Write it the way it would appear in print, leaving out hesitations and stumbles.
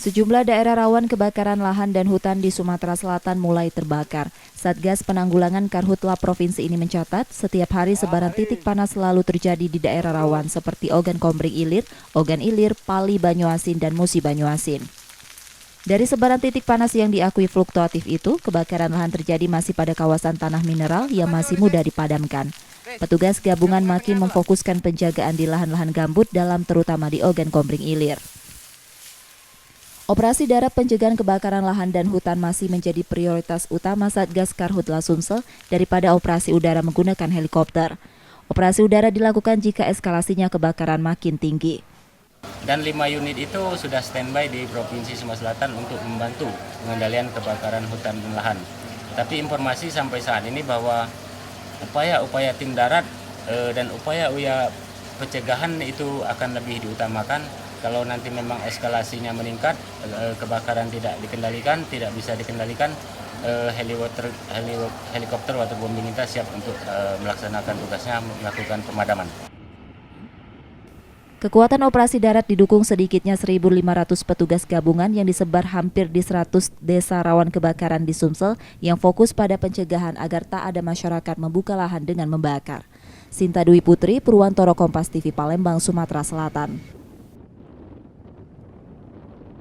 Sejumlah daerah rawan kebakaran lahan dan hutan di Sumatera Selatan mulai terbakar. Satgas Penanggulangan Karhutla Provinsi ini mencatat, setiap hari sebaran titik panas selalu terjadi di daerah rawan seperti Ogan Kombring Ilir, Ogan Ilir, Pali Banyuasin, dan Musi Banyuasin. Dari sebaran titik panas yang diakui fluktuatif itu, kebakaran lahan terjadi masih pada kawasan tanah mineral yang masih mudah dipadamkan. Petugas gabungan makin memfokuskan penjagaan di lahan-lahan gambut dalam terutama di Ogan Kombring Ilir. Operasi darat pencegahan kebakaran lahan dan hutan masih menjadi prioritas utama Satgas Karhutla Sumsel daripada operasi udara menggunakan helikopter. Operasi udara dilakukan jika eskalasinya kebakaran makin tinggi. Dan 5 unit itu sudah standby di Provinsi Sumatera Selatan untuk membantu pengendalian kebakaran hutan dan lahan. Tapi informasi sampai saat ini bahwa upaya tim darat dan upaya pencegahan itu akan lebih diutamakan. Kalau nanti memang eskalasinya meningkat, kebakaran tidak bisa dikendalikan, helikopter waterbombing kita siap untuk melaksanakan tugasnya melakukan pemadaman. Kekuatan operasi darat didukung sedikitnya 1.500 petugas gabungan yang disebar hampir di 100 desa rawan kebakaran di Sumsel yang fokus pada pencegahan agar tak ada masyarakat membuka lahan dengan membakar. Sinta Dwi Putri, Purwantoro, Kompas TV, Palembang, Sumatera Selatan.